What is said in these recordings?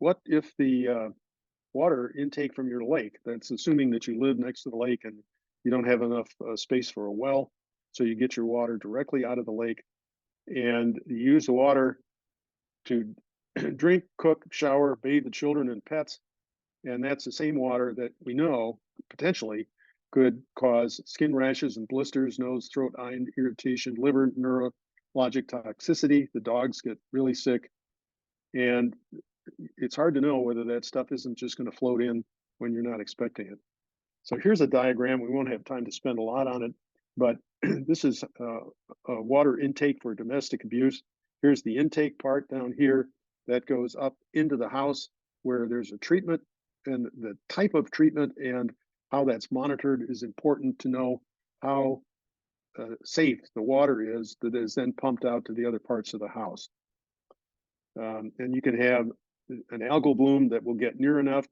what if the water intake from your lake, that's assuming that you live next to the lake and you don't have enough space for a well, so you get your water directly out of the lake and you use the water to drink, cook, shower, bathe the children and pets. And that's the same water that we know potentially could cause skin rashes and blisters, nose, throat, eye irritation, liver, neurologic toxicity. The dogs get really sick. And it's hard to know whether that stuff isn't just going to float in when you're not expecting it. So here's a diagram. We won't have time to spend a lot on it, but this is a water intake for domestic abuse. Here's the intake part down here that goes up into the house where there's a treatment, and the type of treatment and how that's monitored is important to know how safe the water is that is then pumped out to the other parts of the house. And you can have an algal bloom that will get near enough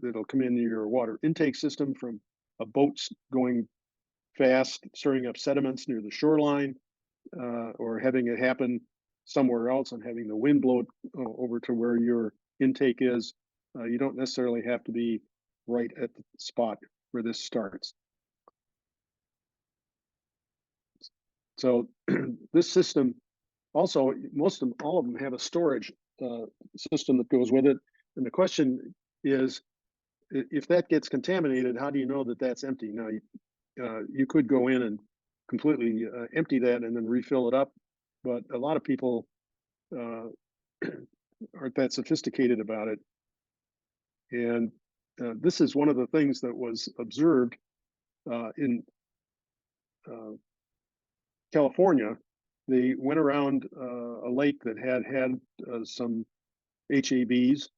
that'll come into your water intake system from a boat going fast, stirring up sediments near the shoreline, or having it happen somewhere else and having the wind blow it over to where your intake is. You don't necessarily have to be right at the spot where this starts. So this system also, all of them have a storage system that goes with it. And the question is, if that gets contaminated, how do you know that that's empty? Now, you could go in and completely empty that and then refill it up, but a lot of people aren't that sophisticated about it. And this is one of the things that was observed in California. They went around a lake that had some HABs,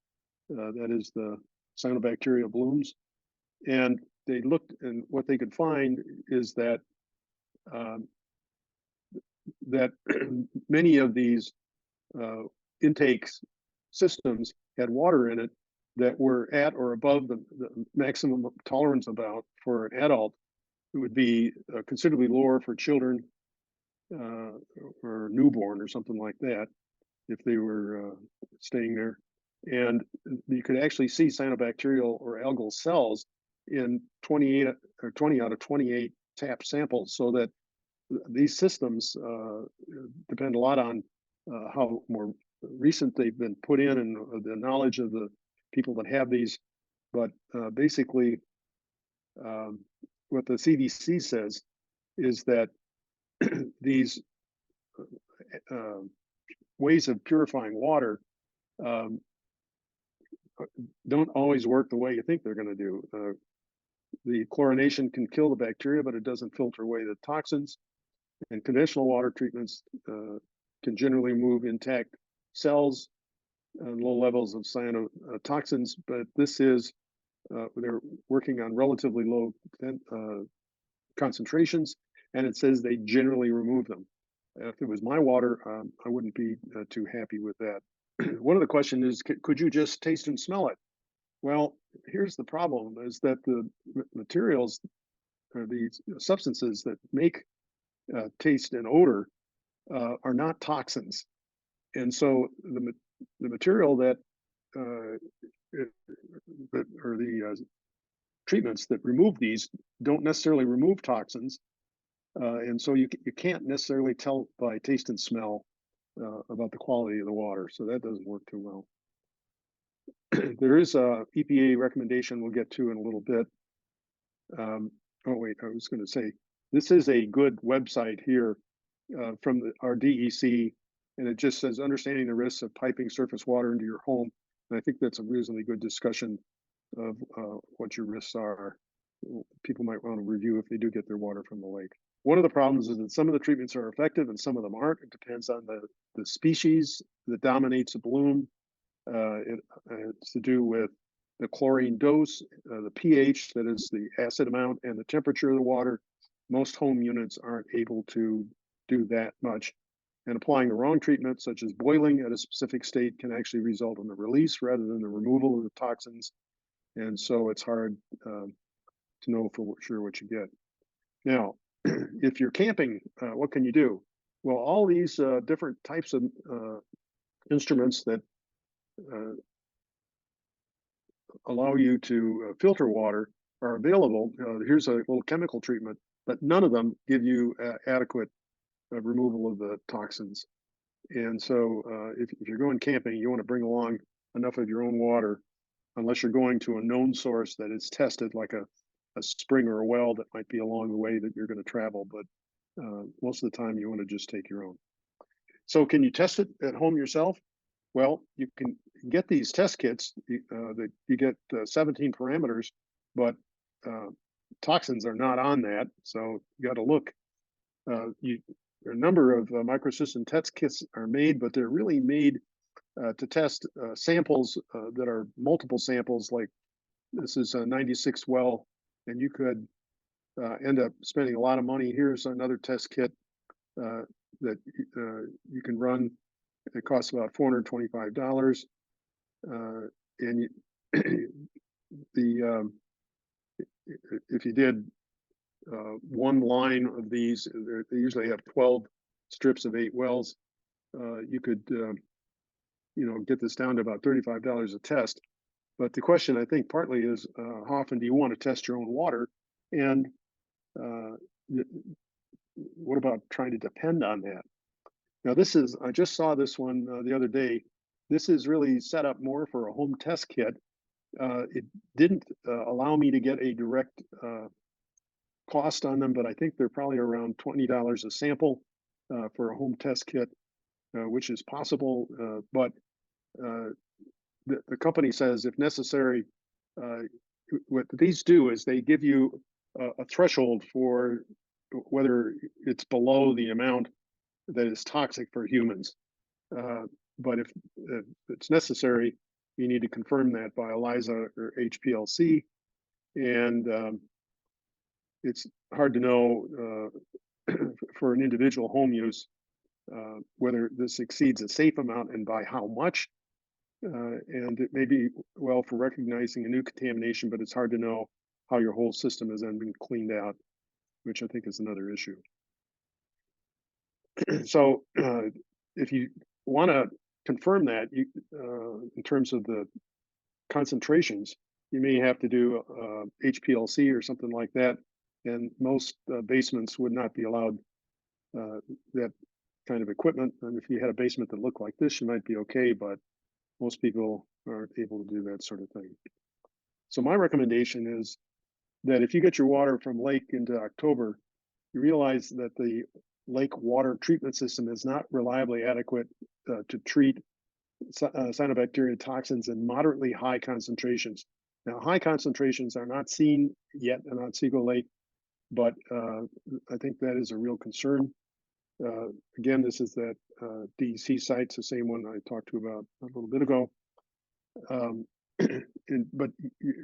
that is the cyanobacteria blooms, and they looked, and what they could find is that that many of these intake systems had water in it that were at or above the maximum tolerance about for an adult. It would be considerably lower for children or newborn or something like that if they were staying there. And you could actually see cyanobacterial or algal cells in 20 out of 28 tap samples, so that these systems depend a lot on how more recent they've been put in and the knowledge of the people that have these. But basically, what the CDC says is that these ways of purifying water don't always work the way you think they're going to do. The chlorination can kill the bacteria, but it doesn't filter away the toxins. And conventional water treatments can generally remove intact cells and low levels of cyanotoxins, but this is, they're working on relatively low concentrations, and it says they generally remove them. If it was my water, I wouldn't be too happy with that. One of the questions is, could you just taste and smell it? Well, here's the problem, is that the materials, or these substances that make taste and odor are not toxins. And so the material that, or the treatments that remove these don't necessarily remove toxins. And so you can't necessarily tell by taste and smell about the quality of the water. So that doesn't work too well. There is a EPA recommendation we'll get to in a little bit. Oh wait, I was going to say, this is a good website here from our DEC, and it just says understanding the risks of piping surface water into your home. And I think that's a reasonably good discussion of what your risks are. People might want to review if they do get their water from the lake. One of the problems is that some of the treatments are effective and some of them aren't. It depends on the species that dominates a bloom. It's to do with the chlorine dose, the pH, that is the acid amount, and the temperature of the water. Most home units aren't able to do that much. And applying the wrong treatment, such as boiling at a specific state, can actually result in the release rather than the removal of the toxins. And so it's hard to know for sure what you get. Now, if you're camping, what can you do? Well, all these different types of instruments that allow you to filter water are available. Here's a little chemical treatment, but none of them give you adequate removal of the toxins. And so, if you're going camping, you want to bring along enough of your own water, unless you're going to a known source that is tested, like a spring or a well that might be along the way that you're going to travel. But most of the time, you want to just take your own. So, can you test it at home yourself? Well, you can get these test kits that you get 17 parameters, but uh, toxins are not on that. So you got to look. A number of microsystem test kits are made, but they're really made to test samples that are multiple samples. Like this is a 96 well, and you could end up spending a lot of money. Here's another test kit that you can run. It costs about $425, and the if you did one line of these, they usually have 12 strips of 8 wells. You could get this down to about $35 a test. But the question, I think, partly is how often do you want to test your own water, and uh, what about trying to depend on that? Now, I just saw this one the other day. This is really set up more for a home test kit. It didn't allow me to get a direct cost on them, but I think they're probably around $20 a sample for a home test kit, which is possible. But the company says, if necessary, uh, what these do is they give you a threshold for whether it's below the amount that is toxic for humans. Uh, but if it's necessary, you need to confirm that by ELISA or HPLC. And it's hard to know for an individual home use whether this exceeds a safe amount and by how much. And it may be well for recognizing a new contamination, but it's hard to know how your whole system has then been cleaned out, which I think is another issue. So if you want to confirm that in terms of the concentrations, you may have to do HPLC or something like that. And most basements would not be allowed that kind of equipment. And if you had a basement that looked like this, you might be okay, but most people aren't able to do that sort of thing. So my recommendation is that if you get your water from lake into October, you realize that the lake water treatment system is not reliably adequate to treat cyanobacteria toxins in moderately high concentrations. Now, high concentrations are not seen yet in Otsego Lake, but I think that is a real concern. Again, this is that DEC site, it's the same one I talked to about a little bit ago. But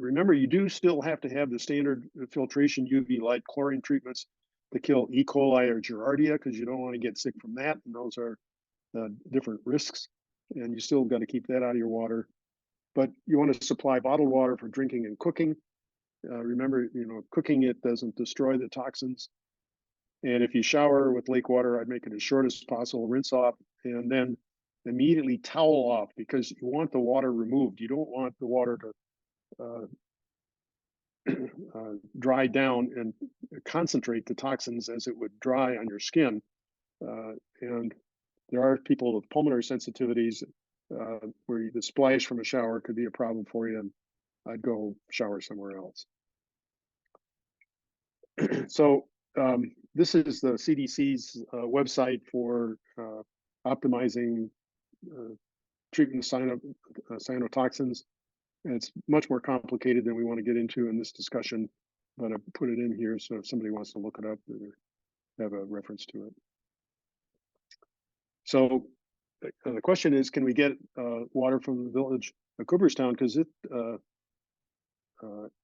remember, you do still have to have the standard filtration UV light chlorine treatments to kill E. coli or Giardia, because you don't want to get sick from that, and those are different risks, and you still got to keep that out of your water. But you want to supply bottled water for drinking and cooking. Remember, cooking it doesn't destroy the toxins. And if you shower with lake water, I'd make it as short as possible, rinse off, and then immediately towel off, because you want the water removed. You don't want the water to dry down and concentrate the toxins as it would dry on your skin. And there are people with pulmonary sensitivities where the splash from a shower could be a problem for you, and I'd go shower somewhere else. So this is the CDC's website for optimizing treatment cyanotoxins. And it's much more complicated than we want to get into in this discussion, but I put it in here so if somebody wants to look it up, they have a reference to it. So the question is, can we get water from the village of Cooperstown, because it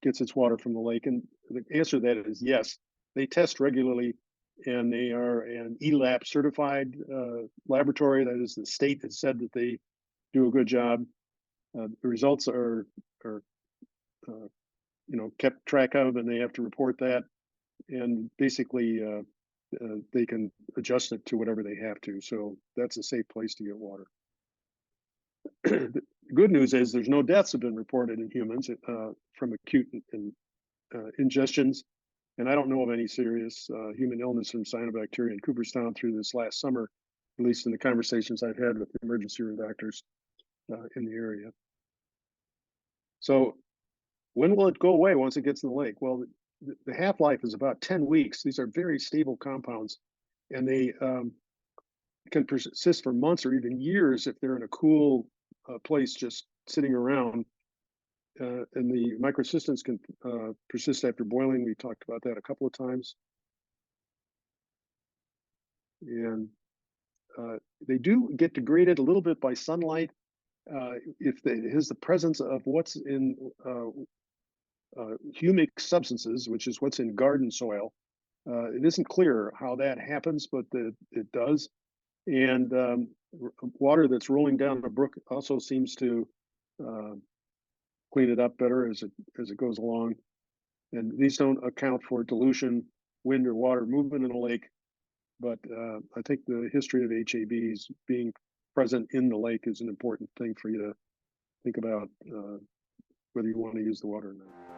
gets its water from the lake? And the answer to that is yes. They test regularly, and they are an ELAP certified laboratory. That is, the state has said that they do a good job. The results are kept track of, and they have to report that. And basically, they can adjust it to whatever they have to. So that's a safe place to get water. The good news is there's no deaths have been reported in humans from acute ingestions, and I don't know of any serious human illness from cyanobacteria in Cooperstown through this last summer, at least in the conversations I've had with the emergency room doctors in the area. So when will it go away once it gets in the lake? Well, the half-life is about 10 weeks. These are very stable compounds, and they can persist for months or even years if they're in a cool place just sitting around. And the microcystins can persist after boiling. We talked about that a couple of times. And they do get degraded a little bit by sunlight if it has the presence of what's in humic substances, which is what's in garden soil. It isn't clear how that happens, but it does. And water that's rolling down a brook also seems to clean it up better as it goes along. And these don't account for dilution, wind or water movement in a lake. But I think the history of HABs being present in the lake is an important thing for you to think about whether you want to use the water or not.